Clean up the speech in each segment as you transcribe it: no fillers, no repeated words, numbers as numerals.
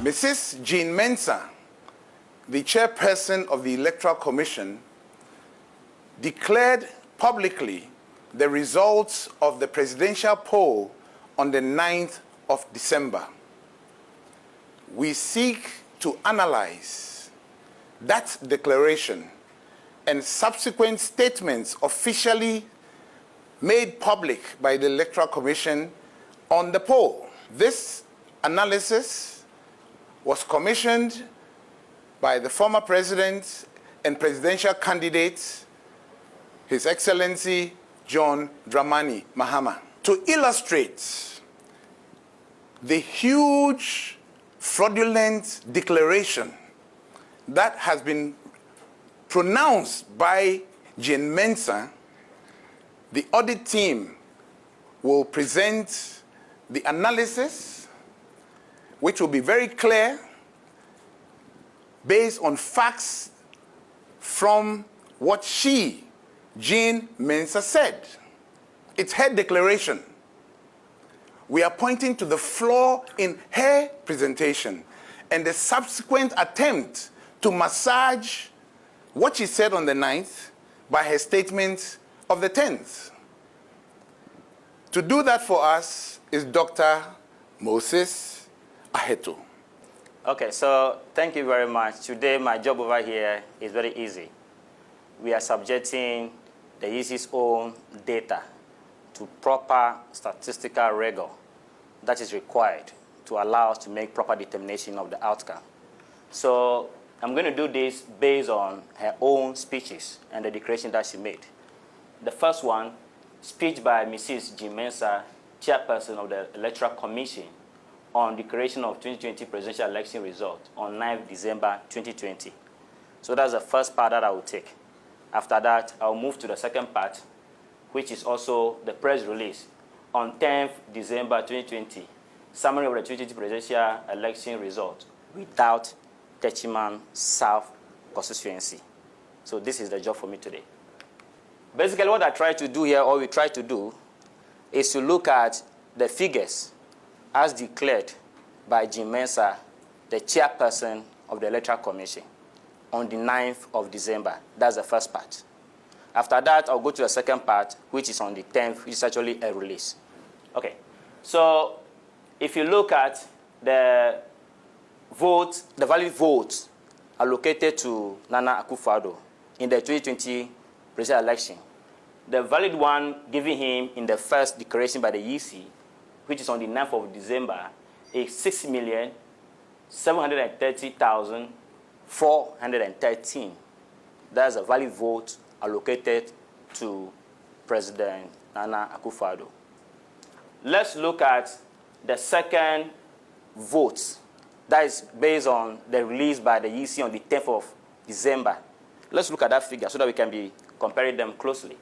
Mrs. Jean Mensah, the chairperson of the Electoral Commission, declared publicly the results of the presidential poll on the 9th of December. We seek to analyze that declaration and subsequent statements officially made public by the Electoral Commission on the poll. This analysis was commissioned by the former president and presidential candidate, His Excellency John Dramani Mahama, to illustrate the huge fraudulent declaration that has been pronounced by Jean Mensah. The audit team will present the analysis, which will be very clear, based on facts from what she, Jean Mensah, said. It's her declaration. We are pointing to the flaw in her presentation and the subsequent attempt to massage what she said on the 9th by her statement of the 10th. To do that for us is Dr. Moses Aheto. Okay, so thank you very much. Today, my job over here is very easy. We are subjecting the EC's own data to proper statistical rigor that is required to allow us to make proper determination of the outcome. So I'm going to do this based on her own speeches and the declaration that she made. The first one, speech by Mrs. Jean Mensah, chairperson of the Electoral Commission, on declaration of 2020 presidential election result on 9th December 2020. So that's the first part that I will take. After that, I'll move to the second part, which is also the press release on 10th December 2020, summary of the 2020 presidential election result without Techiman South constituency. So this is the job for me today. Basically, what I try to do here, or we try to do, is to look at the figures as declared by Jean Mensah, the chairperson of the Electoral Commission, on the 9th of December. That's the first part. After that, I'll go to the second part, which is on the 10th, which is actually a release. Okay, so if you look at the votes, the valid votes allocated to Nana Akufo-Addo in the 2020 presidential election, the valid one given him in the first declaration by the EC, which is on the 9th of December, is 6,730,413. That's a valid vote allocated to President Nana Akufo-Addo. Let's look at the second vote. That is based on the release by the EC on the 10th of December. Let's look at that figure so that we can be comparing them closely.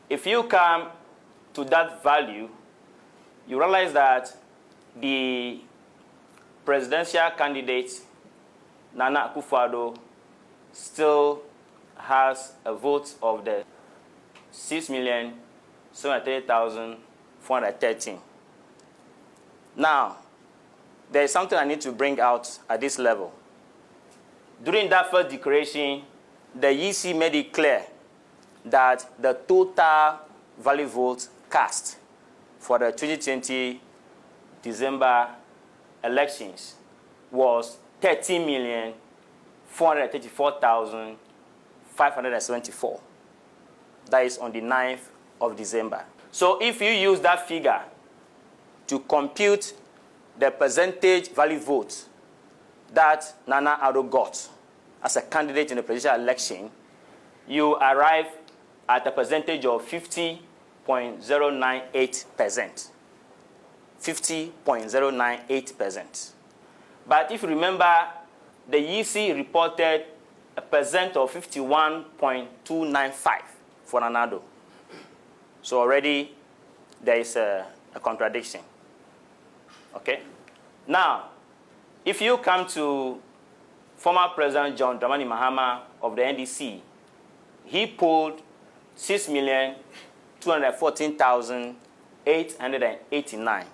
If you come to that value, you realize that the presidential candidate, Nana Akufo-Addo, still has a vote of the 6,730,413. Now, there is something I need to bring out at this level. During that first declaration, the EC made it clear that the total valid votes cast for the 2020 December elections was 30,434,574. That is on the 9th of December. So if you use that figure to compute the percentage valid votes that Nana Addo got as a candidate in the presidential election, you arrive at a percentage of 50.098%. 50.098%. But if you remember, the EC reported a percent of 51.295 for Nana Addo. So already there is a contradiction. Okay? Now, if you come to former President John Dramani Mahama of the NDC, he polled 6,214,889.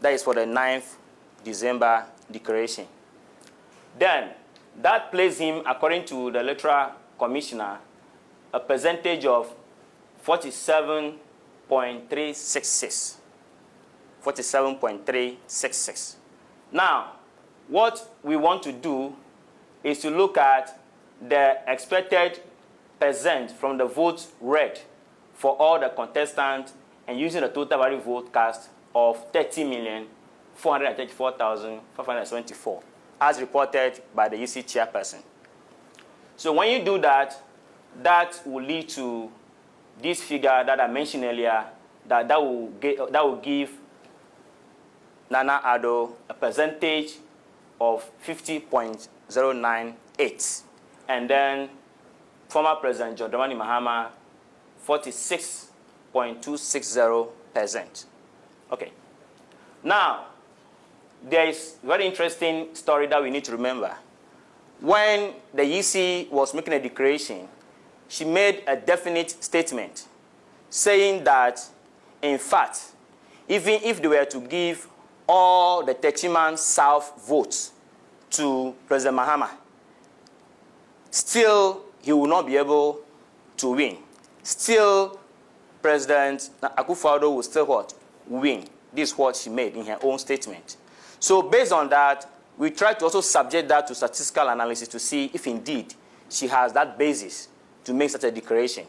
That is for the 9th December declaration. Then that placed him, according to the Electoral Commissioner, a percentage of 47.366. 47.366. Now, what we want to do is to look at the expected percent from the votes read for all the contestants and using the total value vote cast of 30,434,574 as reported by the EC chairperson. So when you do that, that will lead to this figure that I mentioned earlier, that will give Nana Addo a percentage of 50.098, and then former President John Dramani Mahama 46.260%. Okay. Now, there is a very interesting story that we need to remember. When the EC was making a declaration, she made a definite statement saying that, in fact, even if they were to give all the Techiman South votes to President Mahama, still he will not be able to win. Still, President Akufo-Addo will still what? Win. This is what she made in her own statement. So based on that, we try to also subject that to statistical analysis to see if indeed she has that basis to make such a declaration.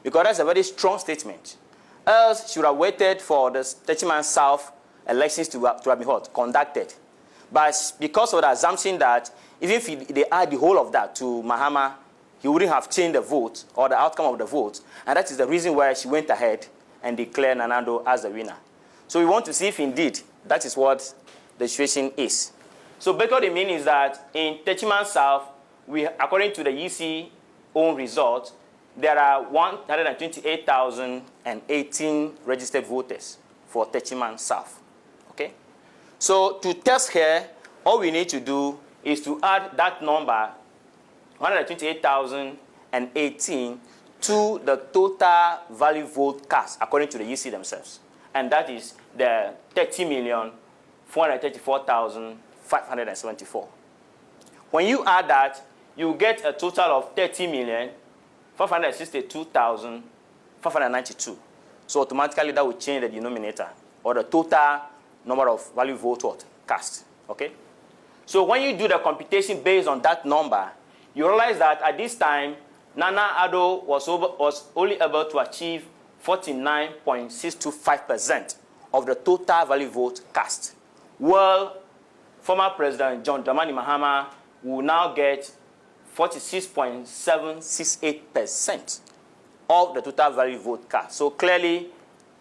Because that's a very strong statement. Else, she would have waited for the Techiman South elections to have been conducted. But because of the assumption that even if they add the whole of that to Mahama, he wouldn't have changed the vote or the outcome of the vote. And that is the reason why she went ahead and declared Nana Addo as the winner. So we want to see if indeed that is what the situation is. So basically the meaning is that in Techiman South, according to the EC own results, there are 128,018 registered voters for Techiman South. Okay? So to test here, all we need to do is to add that number, 128,018, to the total value vote cast according to the EC themselves. And that is the 30,434,574. When you add that, you get a total of 30,562,592. So automatically that will change the denominator, or the total number of value vote cast. Okay? So when you do the computation based on that number, you realize that at this time, Nana Addo was only able to achieve 49.625% of the total value vote cast. While former President John Dramani Mahama will now get 46.768% of the total value vote cast. So clearly,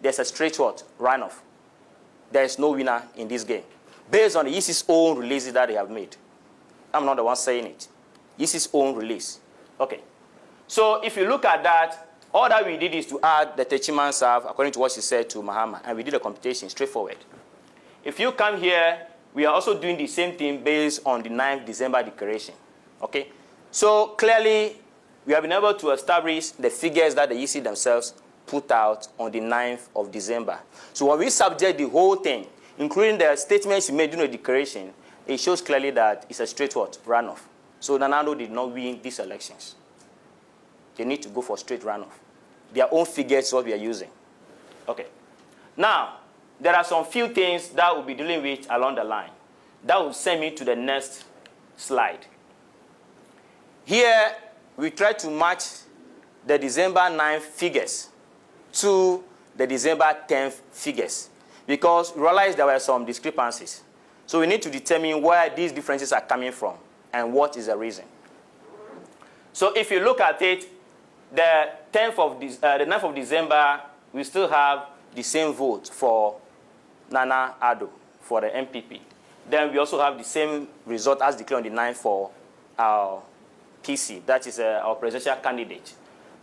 there's a straight runoff. There is no winner in this game, based on the EC's own releases that they have made. I'm not the one saying it. EC's own release. Okay. So if you look at that, all that we did is to add the Techiman South according to what she said to Mahama, and we did a computation straightforward. If you come here, we are also doing the same thing based on the 9th December declaration. Okay? So clearly, we have been able to establish the figures that the EC themselves put out on the 9th of December. So when we subject the whole thing, including the statements she made during the declaration, it shows clearly that it's a straight runoff. So Nana Addo did not win these elections. They need to go for straight runoff. Their own figures is what we are using. Okay. Now, there are some few things that we'll be dealing with along the line. That will send me to the next slide. Here, we try to match the December 9th figures to the December 10th figures, because we realized there were some discrepancies. So we need to determine where these differences are coming from and what is the reason. So if you look at it, the 9th of December, we still have the same vote for Nana Addo for the MPP. Then we also have the same result as declared on the 9th for our PC, that is our presidential candidate.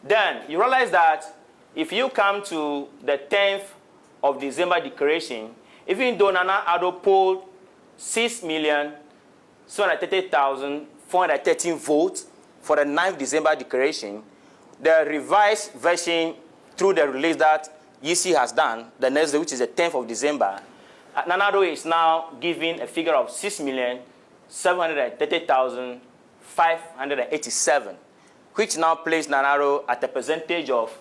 Then you realize that if you come to the 10th of December declaration, even though Nana Addo polled 6,730,413 votes for the 9th December declaration, the revised version through the release that EC has done, the next day, which is the 10th of December, Nana Addo is now giving a figure of 6,730,587, which now places Nana Addo at a percentage of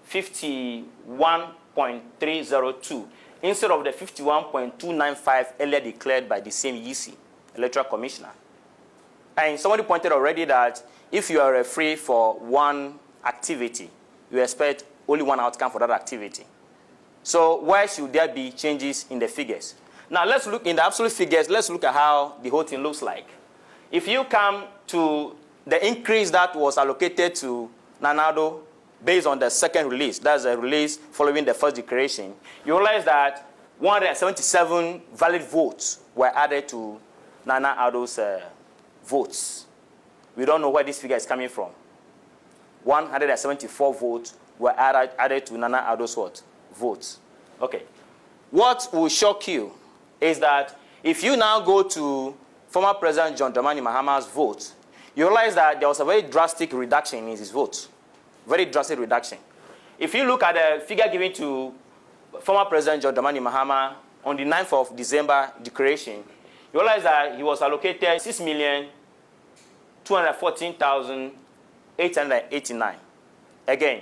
51.302 instead of the 51.295 earlier declared by the same EC, Electoral Commissioner. And somebody pointed already that if you are a referee for one activity, you expect only one outcome for that activity. So why should there be changes in the figures? Now let's look in the absolute figures, let's look at how the whole thing looks like. If you come to the increase that was allocated to Nana Addo based on the second release, that's a release following the first declaration, you realize that 177 valid votes were added to Nana Addo's votes. We don't know where this figure is coming from. 174 votes were added to Nana Addo's what? Votes. Okay. What will shock you is that if you now go to former President John Dramani Mahama's vote, you realize that there was a very drastic reduction in his votes. Very drastic reduction. If you look at the figure given to former President John Dramani Mahama on the 9th of December declaration, you realize that he was allocated 6,214,889. Again,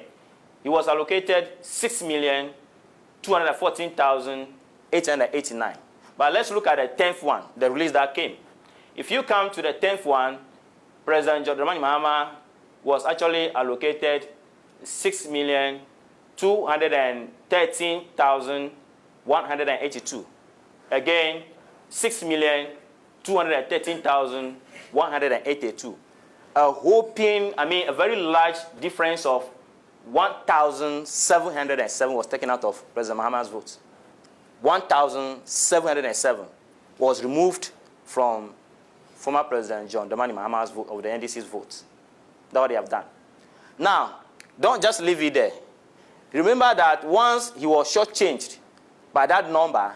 he was allocated 6,214,889. But let's look at the 10th one, the release that came. If you come to the 10th one, President John Dramani Mahama was actually allocated 6,213,182. Again, 6,213,182. A very large difference of 1,707 was taken out of President Mahama's votes. 1,707 was removed from former President John Dramani Mahama's vote, of the NDC's votes. That's what they have done. Now, don't just leave it there. Remember that once he was shortchanged by that number,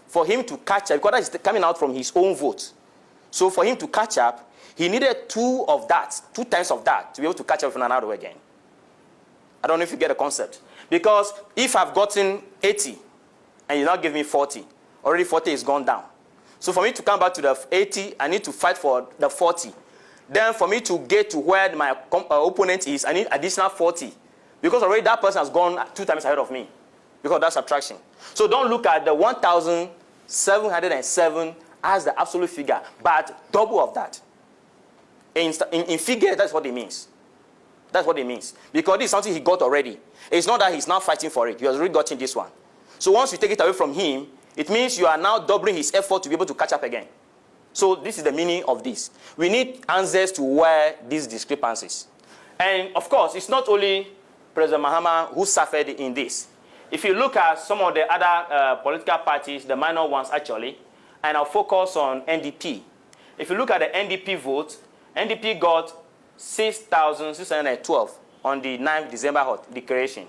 for him to catch up, because that is coming out from his own vote. So for him to catch up, he needed two times of that, to be able to catch up with Nana Addo again. I don't know if you get the concept. Because if I've gotten 80, and you now give me 40, already 40 is gone down. So for me to come back to the 80, I need to fight for the 40. Then for me to get to where my opponent is, I need additional 40. Because already that person has gone 2 times ahead of me. Because that's subtraction. So don't look at the 1,707 as the absolute figure, but double of that. In figure, that's what it means. That's what it means. Because this is something he got already. It's not that he's now fighting for it. He has already gotten this one. So once you take it away from him, it means you are now doubling his effort to be able to catch up again. So this is the meaning of this. We need answers to where these discrepancies. And of course, it's not only President Mahama who suffered in this. If you look at some of the other political parties, the minor ones actually, and I'll focus on NDP. If you look at the NDP vote, NDP got 6,612 on the 9th December declaration.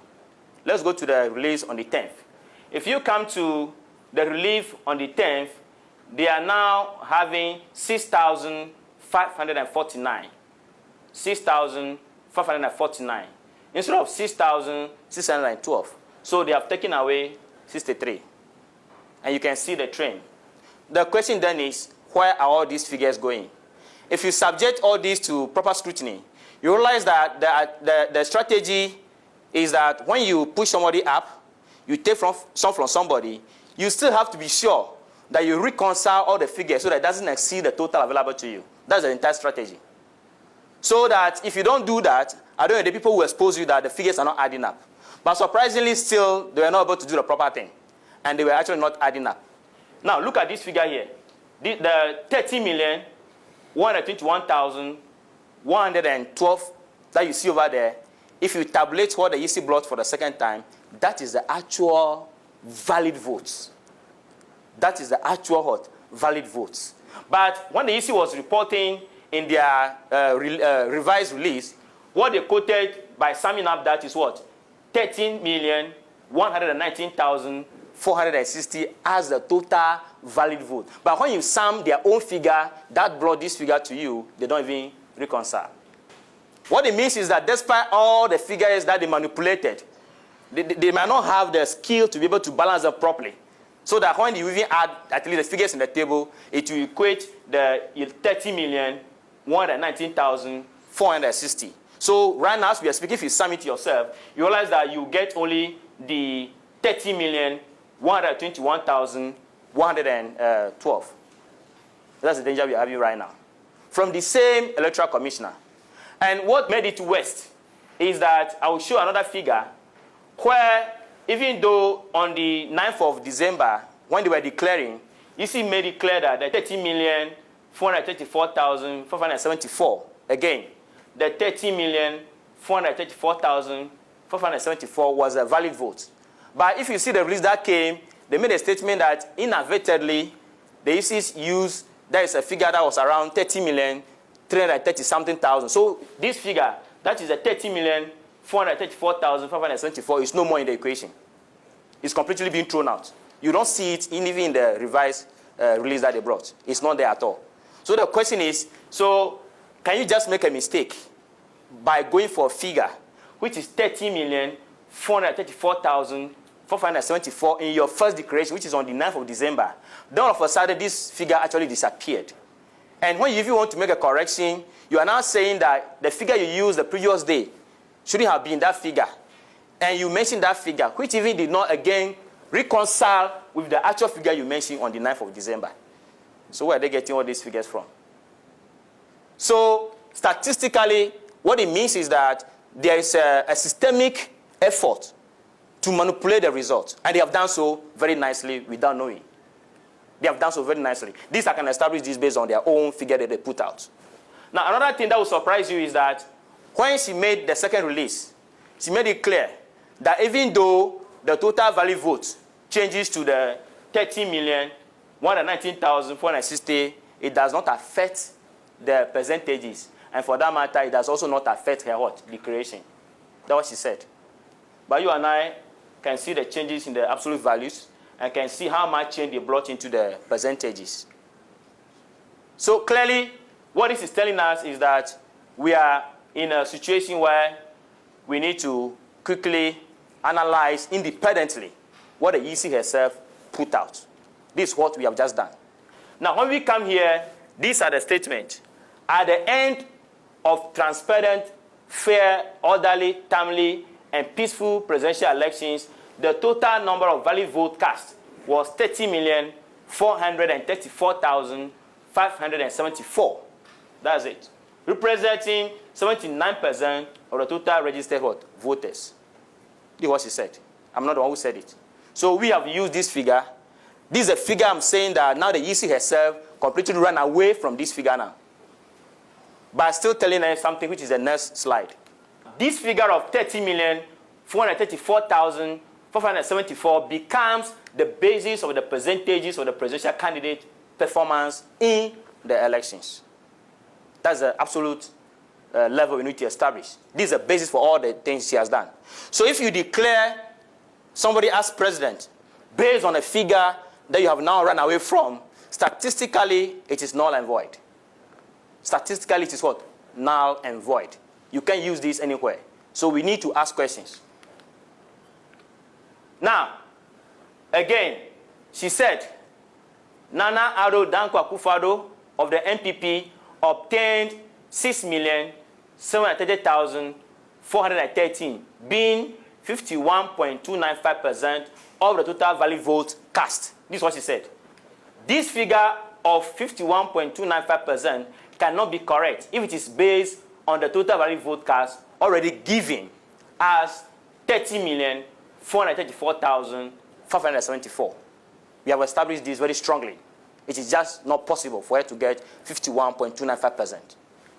Let's go to the release on the 10th. If you come to the relief on the 10th, they are now having 6,549. 6,549 instead of 6,612. So they have taken away 63. And you can see the trend. The question then is, where are all these figures going? If you subject all these to proper scrutiny, you realize that the strategy is that when you push somebody up, you take some from somebody, you still have to be sure that you reconcile all the figures so that it doesn't exceed the total available to you. That's the entire strategy. So that if you don't do that, I don't know, the people will expose you that the figures are not adding up. But surprisingly still, they were not able to do the proper thing. And they were actually not adding up. Now, look at this figure here. The 30,121,112 that you see over there, if you tabulate what the EC blocked for the second time, that is the actual valid votes. That is the actual valid votes. But when the EC was reporting in their revised release, what they quoted by summing up that is what? 13,119,460 as the total valid vote. But when you sum their own figure, that brought this figure to you, they don't even reconcile. What it means is that despite all the figures that they manipulated, they might not have the skill to be able to balance them properly. So that when you even add at least the figures in the table, it will equate the 30,119,460. So right now, as we are speaking, if you sum it yourself, you realize that you get only the 30,121,112. That's the danger we are having right now. From the same electoral commissioner. And what made it worse is that I will show another figure where even though on the 9th of December, when they were declaring, EC made it clear that the 30,434,574, again, the 30,434,574 was a valid vote. But if you see the release that came, they made a statement that inadvertently, the ECs used, that is a figure that was around 30,330-something thousand. So this figure, that is the 30,434,574, is no more in the equation. It's completely being thrown out. You don't see it even in the revised release that they brought. It's not there at all. So the question is, so can you just make a mistake by going for a figure which is 30,434,574 in your first declaration, which is on the 9th of December? Then all of a sudden, this figure actually disappeared. And when you even want to make a correction, you are now saying that the figure you used the previous day shouldn't have been that figure. And you mentioned that figure, which even did not, again, reconcile with the actual figure you mentioned on the 9th of December. So where are they getting all these figures from? So statistically, what it means is that there is a systemic effort to manipulate the results. And they have done so very nicely without knowing. They have done so very nicely. This I can establish this based on their own figure that they put out. Now, another thing that will surprise you is that when she made the second release, she made it clear that even though the total valid vote changes to the 30,119,460, it does not affect the percentages. And for that matter, it does also not affect her what? Declaration. That's what she said. But you and I can see the changes in the absolute values and can see how much change they brought into the percentages. So clearly, what this is telling us is that we are in a situation where we need to quickly analyze independently what the EC herself put out. This is what we have just done. Now, when we come here, these are the statements. At the end of transparent, fair, orderly, timely, and peaceful presidential elections, the total number of valid vote cast was 30,434,574. That's it. Representing 79% of the total registered voters. This is what she said. I'm not the one who said it. So we have used this figure. This is a figure I'm saying that now the EC herself completely ran away from this figure now. But still telling us something, which is the next slide. This figure of 30,434,574 becomes the basis of the percentages of the presidential candidate performance in the elections. That's the absolute level we need to establish. This is the basis for all the things she has done. So if you declare somebody as president based on a figure that you have now run away from, statistically, it is null and void. Statistically, it is what? Null and void. You can't use this anywhere. So we need to ask questions. Now, again, she said, Nana Addo Dankwa Akufo-Addo of the NPP obtained 6,730,413, being 51.295% of the total valid votes cast. This is what she said. This figure of 51.295% cannot be correct if it is based on the total valid vote cast already given as 30,434,574. We have established this very strongly. It is just not possible for her to get 51.295%.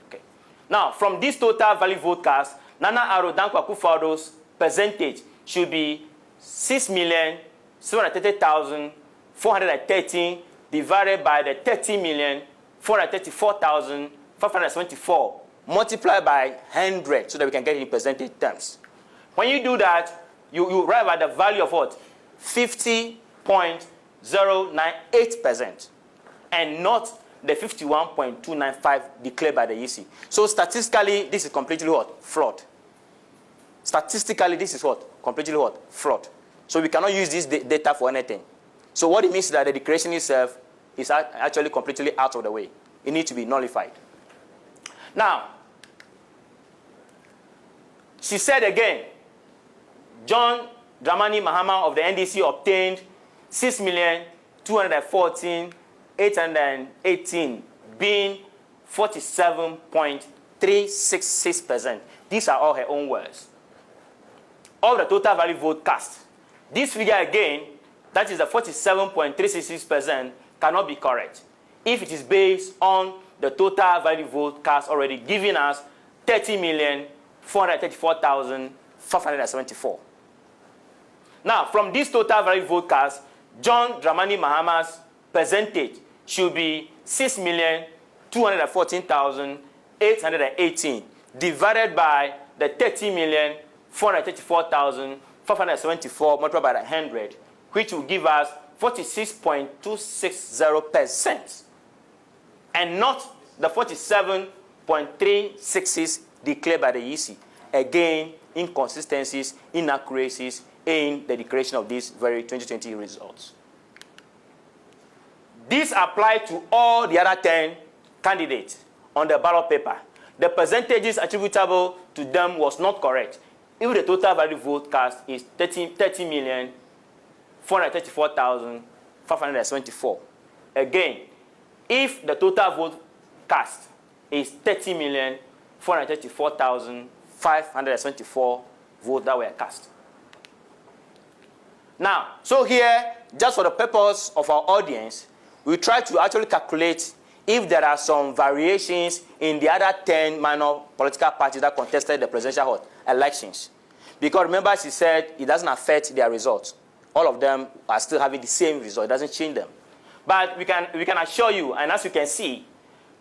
Okay. Now, from this total valid vote cast, Nana Addo Dankwa Akufo-Addo's percentage should be 6,730,413 divided by the 30,434,574 multiplied by 100 so that we can get it in percentage terms. When you do that, you arrive at the value of what? 50.098% and not the 51.295 declared by the EC. So statistically, this is completely what? Flawed. Statistically, this is what? Completely what? Flawed. So we cannot use this data for anything. So what it means is that the declaration itself is actually completely out of the way. It needs to be nullified. Now, she said again, John Dramani Mahama of the NDC obtained 6,214,818, being 47.366%. These are all her own words. Of the total valid vote cast. This figure again, that is the 47.366%, cannot be correct if it is based on the total valid vote cast already giving us 30,434,574. Now, from this total valid vote cast, John Dramani Mahama's percentage should be 6,214,818 divided by the 30,434,574 multiplied by 100, which will give us 46.260%, and not the 47.366 declared by the EC. Again, inconsistencies, inaccuracies in the declaration of these very 2020 results. This applied to all the other 10 candidates on the ballot paper. The percentages attributable to them was not correct. If the total valid vote cast is 30,434,574. Again, if the total vote cast is 30,434,574 votes that were cast. Now, so here, just for the purpose of our audience, we try to actually calculate if there are some variations in the other 10 minor political parties that contested the presidential elections. Because remember, she said it doesn't affect their results. All of them are still having the same result. It doesn't change them. But we can assure you, and as you can see,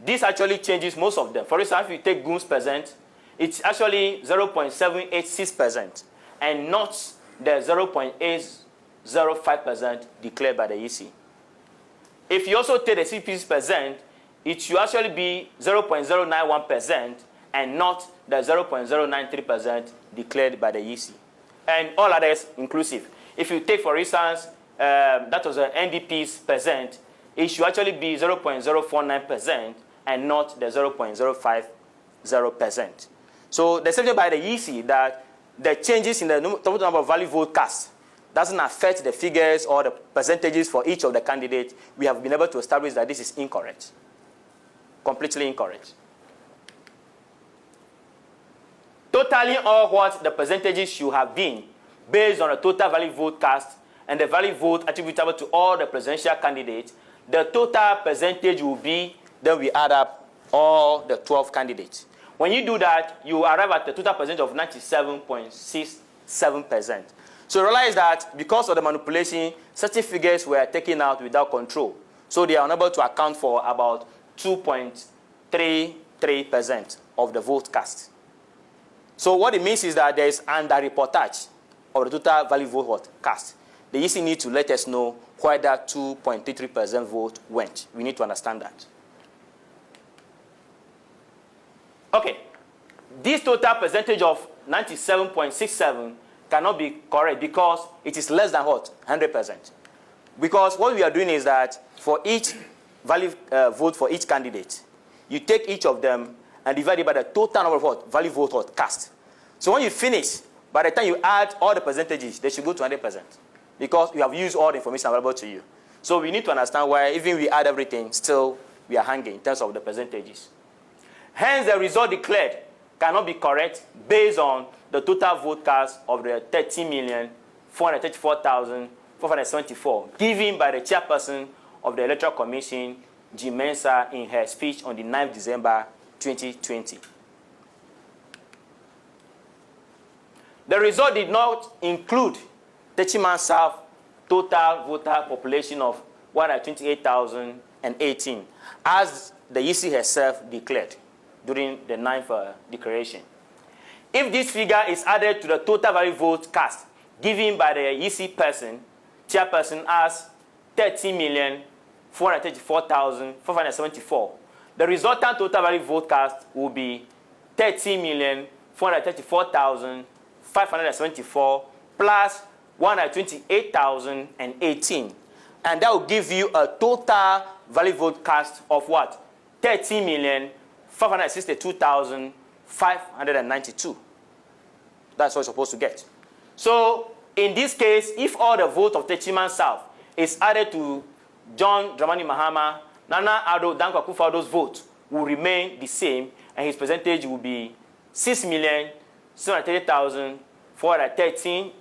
this actually changes most of them. For instance, if you take Goom's percent, it's actually 0.786% and not the 0.805% declared by the EC. If you also take the CP's percent, it should actually be 0.091% and not the 0.093% declared by the EC. And all others inclusive. If you take, for instance, that was the NDP's percent, it should actually be 0.049% and not the 0.050%. So the statement by the EC that the changes in the total number of valid vote cast doesn't affect the figures or the percentages for each of the candidates, we have been able to establish that this is incorrect. Completely incorrect. Totaling all what the percentages should have been based on the total valid vote cast and the valid vote attributable to all the presidential candidates, the total percentage will be, then we add up all the 12 candidates. When you do that, you arrive at the total percentage of 97.67%. So realize that because of the manipulation, certain figures were taken out without control. So they are unable to account for about 2.33% of the vote cast. So what it means is that there is under-reportage of the total valid vote cast. The EC need to let us know where that 2.33% vote went. We need to understand that. Okay. This total percentage of 97.67 cannot be correct because it is less than what? 100%. Because what we are doing is that for each valid vote for each candidate, you take each of them and divide it by the total number of what? Valid vote cast. So when you finish, by the time you add all the percentages, they should go to 100% because you have used all the information available to you. So we need to understand why even we add everything, still we are hanging in terms of the percentages. Hence, the result declared cannot be correct based on the total vote cast of the 30,434,474 given by the chairperson of the Electoral Commission, Jean Mensa, in her speech on the 9th December 2020. The result did not include Techiman South total voter population of 128,018, as the EC herself declared during the 9th declaration. If this figure is added to the total valid vote cast given by the EC chairperson as 30,434,574, the resultant total valid vote cast will be 30,434,574 plus 128,018. And that will give you a total valid vote cast of what? 30,562,592. That's what you're supposed to get. So in this case, if all the vote of Techiman South is added to John Dramani Mahama, Nana Addo Dankwa Akufo-Addo's vote will remain the same, and his percentage will be 6,730,413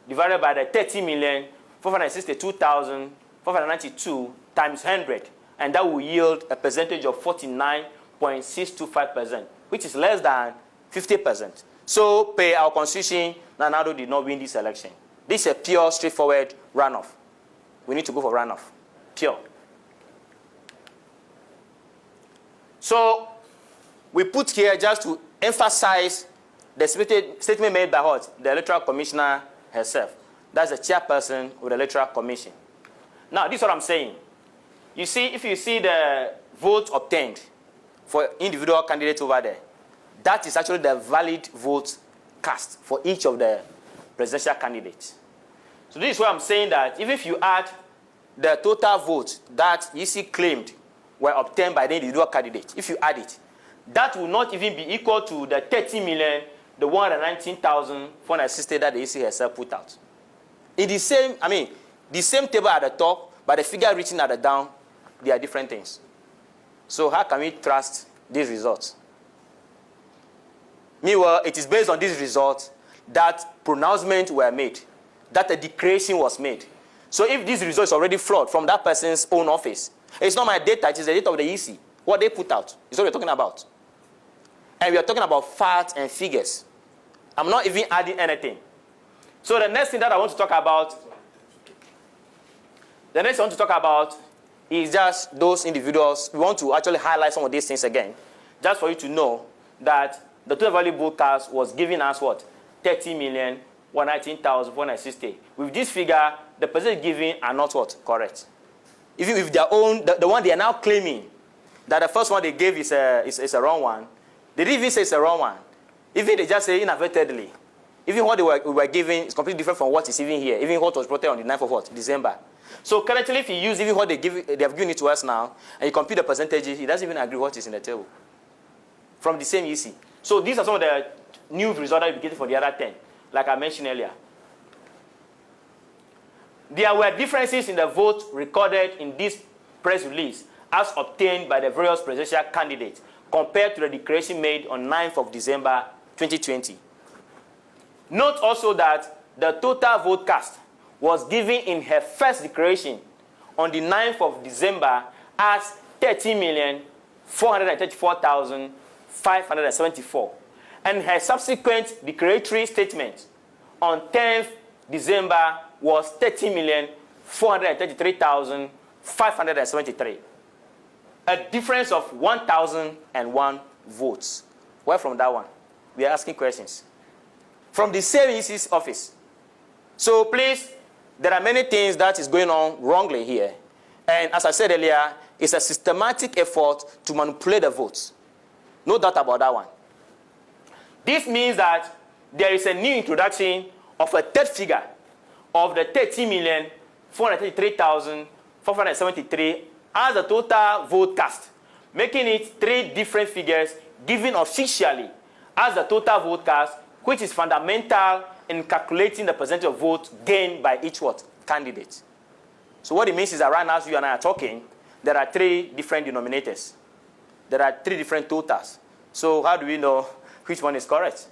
divided by the 30,462,592 times 100, and that will yield a percentage of 49.625%, which is less than 50%. So, per our constitution, Nana Addo did not win this election. This is a pure, straightforward runoff. We need to go for runoff. Pure. So, we put here just to emphasize the statement made by what? The Electoral Commissioner herself. That's the chairperson of the Electoral Commission. Now, this is what I'm saying. You see, if you see the vote obtained for individual candidates over there, that is actually the valid vote cast for each of the presidential candidates. So this is why I'm saying that even if you add the total votes that EC claimed were obtained by the individual candidate, if you add it, that will not even be equal to the 119,460 that the EC herself put out. In the same, the same table at the top, but the figure written at the down, they are different things. So how can we trust these results? Meanwhile, it is based on these results that pronouncements were made, that a declaration was made. So if this result is already flawed from that person's own office, it's not my data, it is the data of the EC. What they put out is what we're talking about. And we are talking about facts and figures. I'm not even adding anything. So the next thing that I want to talk about, is just those individuals. We want to actually highlight some of these things again, just for you to know that the total value vote cast was giving us what? 30,119,460. With this figure, the percentage given are not what? Correct. Even if their own, the one they are now claiming that the first one they gave is a wrong one, they didn't even say it's a wrong one. Even they just say inadvertently. Even what we were giving is completely different from what is even here. Even what was reported on the 9th of what? December. So currently, if you use even what they have given it to us now, and you compute the percentages, it doesn't even agree what is in the table from the same EC. So these are some of the new results that we get for the other 10, like I mentioned earlier. There were differences in the vote recorded in this press release as obtained by the various presidential candidates compared to the declaration made on 9th of December 2020. Note also that the total vote cast was given in her first declaration on the 9th of December as 30,434,574, and her subsequent declaratory statement on 10th December was 30,433,573. A difference of 1,001 votes. Where from that one? We are asking questions. From the same EC's office. So please, there are many things that is going on wrongly here. And as I said earlier, it's a systematic effort to manipulate the votes. No doubt about that one. This means that there is a new introduction of a third figure of the 30,433,573 as the total vote cast, making it 3 different figures given officially as the total vote cast, which is fundamental in calculating the percentage of votes gained by each candidate. So what it means is that right now, as you and I are talking, there are 3 different denominators. There are 3 different totals. So how do we know which one is correct?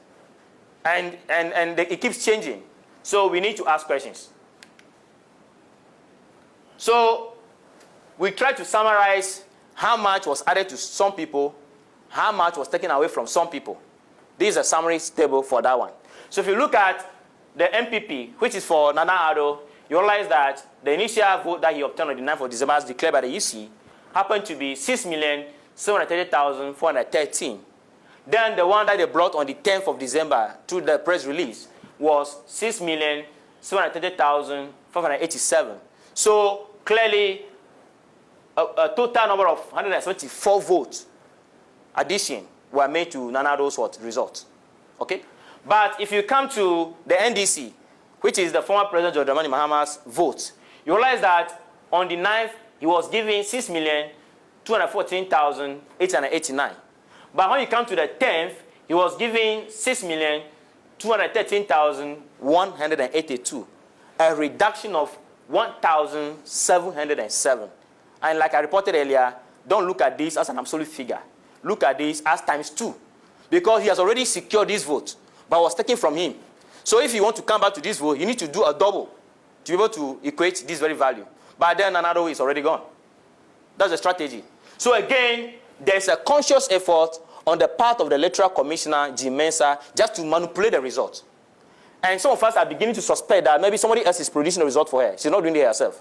And it keeps changing. So we need to ask questions. So we try to summarize how much was added to some people, how much was taken away from some people. This is a summary table for that one. So if you look at the MPP, which is for Nana Addo, you realize that the initial vote that he obtained on the 9th of December as declared by the EC happened to be 6,730,413. Then the one that they brought on the 10th of December through the press release was 6,730,587. So clearly, a total number of 174 votes addition were made to Nana Addo's result. Okay? But if you come to the NDC, which is the former President John Dramani Mahama's vote, you realize that on the 9th, he was given 6,214,889. But when you come to the 10th, he was given 6,213,182, a reduction of 1,707. And like I reported earlier, don't look at this as an absolute figure. Look at this as times 2. Because he has already secured this vote, but was taken from him. So if you want to come back to this vote, you need to do a double to be able to equate this very value. But then Nana Addo is already gone. That's the strategy. So again, there's a conscious effort on the part of the electoral commissioner, Jean Mensa, just to manipulate the result. And some of us are beginning to suspect that maybe somebody else is producing the result for her. She's not doing it herself.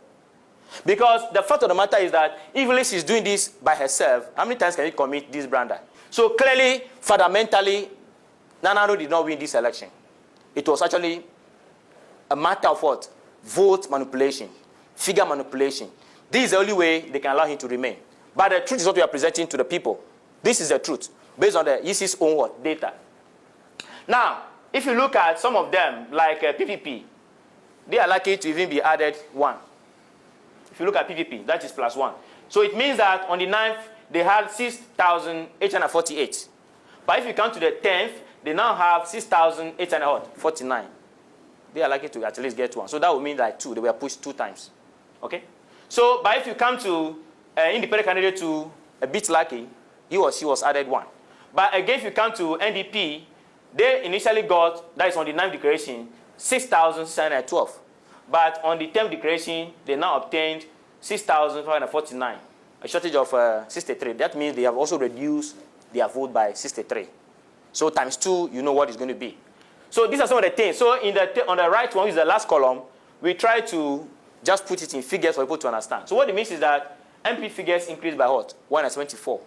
Because the fact of the matter is that even if she's doing this by herself, how many times can you commit this brander? So clearly, fundamentally, Nana Addo did not win this election. It was actually a matter of what? Vote manipulation, figure manipulation. This is the only way they can allow him to remain. But the truth is what we are presenting to the people. This is the truth, based on the EC's own what? Data. Now, if you look at some of them, like PPP, they are likely to even be added 1. If you look at PPP, that is +1. So it means that on the 9th, they had 6,848. But if you come to the 10th, they now have 6,849. They are likely to at least get 1. So that would mean like 2. They were pushed 2 times. Okay? So, but if you come to independent candidate to a bit lucky, he or she was added 1. But again, if you come to NDP, they initially got, that is on the 9th declaration, 6,612. But on the 10th declaration, they now obtained 6,549, a shortage of 63. That means they have also reduced their vote by 63. So times 2, you know what it's going to be. So these are some of the things. So on the right one, which is the last column, we try to just put it in figures for people to understand. So what it means is that MP figures increased by what? 174.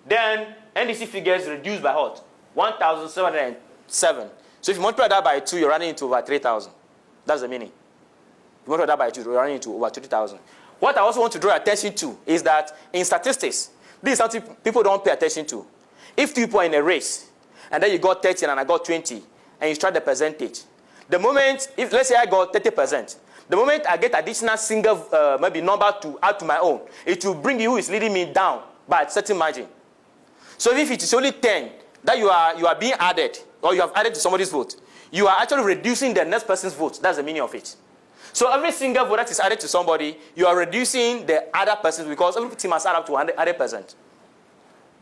Then NDC figures reduced by what? 1,707. So if you multiply that by 2, you're running into over 3,000. That's the meaning. If you multiply that by 2, you're running into over 20,000. What I also want to draw attention to is that in statistics, this is something people don't pay attention to. If 2 people are in a race, and then you got 30 and I got 20, and you try the percentage, the moment, if let's say I got 30%, the moment I get additional single maybe number to add to my own, it will bring you who is leading me down by a certain margin. So if it is only 10 that you are being added, or you have added to somebody's vote, you are actually reducing the next person's vote. That's the meaning of it. So every single vote that is added to somebody, you are reducing the other person because every team must add up to 100%.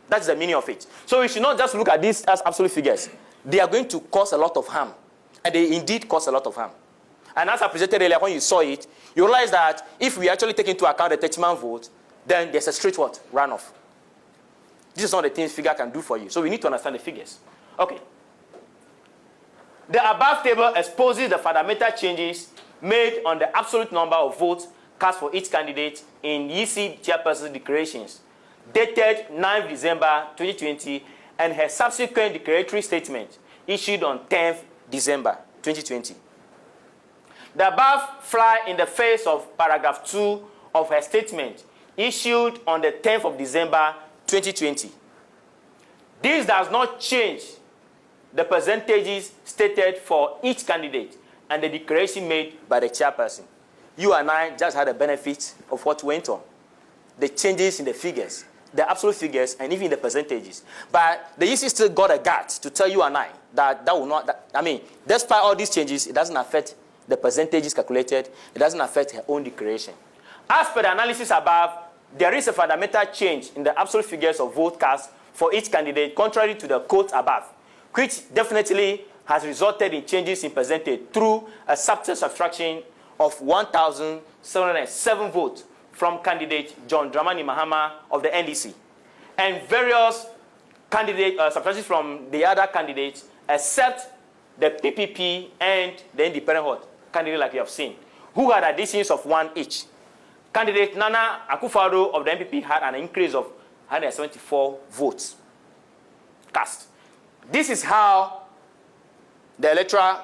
That's the meaning of it. So we should not just look at this as absolute figures. They are going to cause a lot of harm. And they indeed cause a lot of harm. And as I presented earlier, when you saw it, you realize that if we actually take into account the 30-man vote, then there's a straight what? Runoff. This is not the things figure can do for you. So we need to understand the figures. Okay. The above table exposes the fundamental changes made on the absolute number of votes cast for each candidate in EC chairperson's declarations, dated 9th December 2020, and her subsequent declaratory statement issued on 10th December 2020. The above fly in the face of paragraph 2 of her statement issued on the 10th of December 2020. This does not change the percentages stated for each candidate and the declaration made by the chairperson. You and I just had the benefit of what went on. The changes in the figures, the absolute figures, and even the percentages. But the EC still got a guts to tell you and I that will not, despite all these changes, it doesn't affect the percentages calculated, it doesn't affect her own declaration. As per the analysis above, there is a fundamental change in the absolute figures of vote cast for each candidate, contrary to the quote above, which definitely has resulted in changes in percentage through a subtle subtraction of 1,707 votes from candidate John Dramani Mahama of the NDC, and various subtractions from the other candidates, except the PPP and the independent candidate, like you have seen, who had additions of 1 each. Candidate Nana Akufo-Addo of the NPP had an increase of 174 votes cast. This is how the Electoral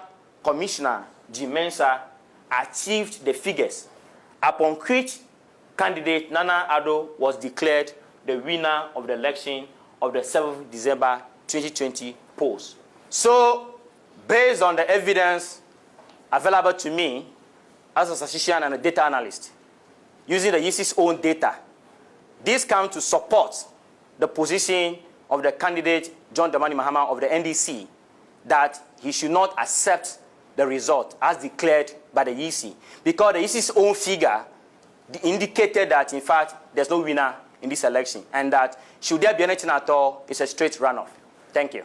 Commissioner, Jean Mensa, achieved the figures upon which candidate Nana Addo was declared the winner of the election of the 7th December 2020 polls. So, based on the evidence available to me as a statistician and a data analyst, using the EC's own data. This comes to support the position of the candidate, John Dramani Mahama of the NDC, that he should not accept the result as declared by the EC, because the EC's own figure indicated that, in fact, there's no winner in this election, and that should there be anything at all, it's a straight runoff. Thank you.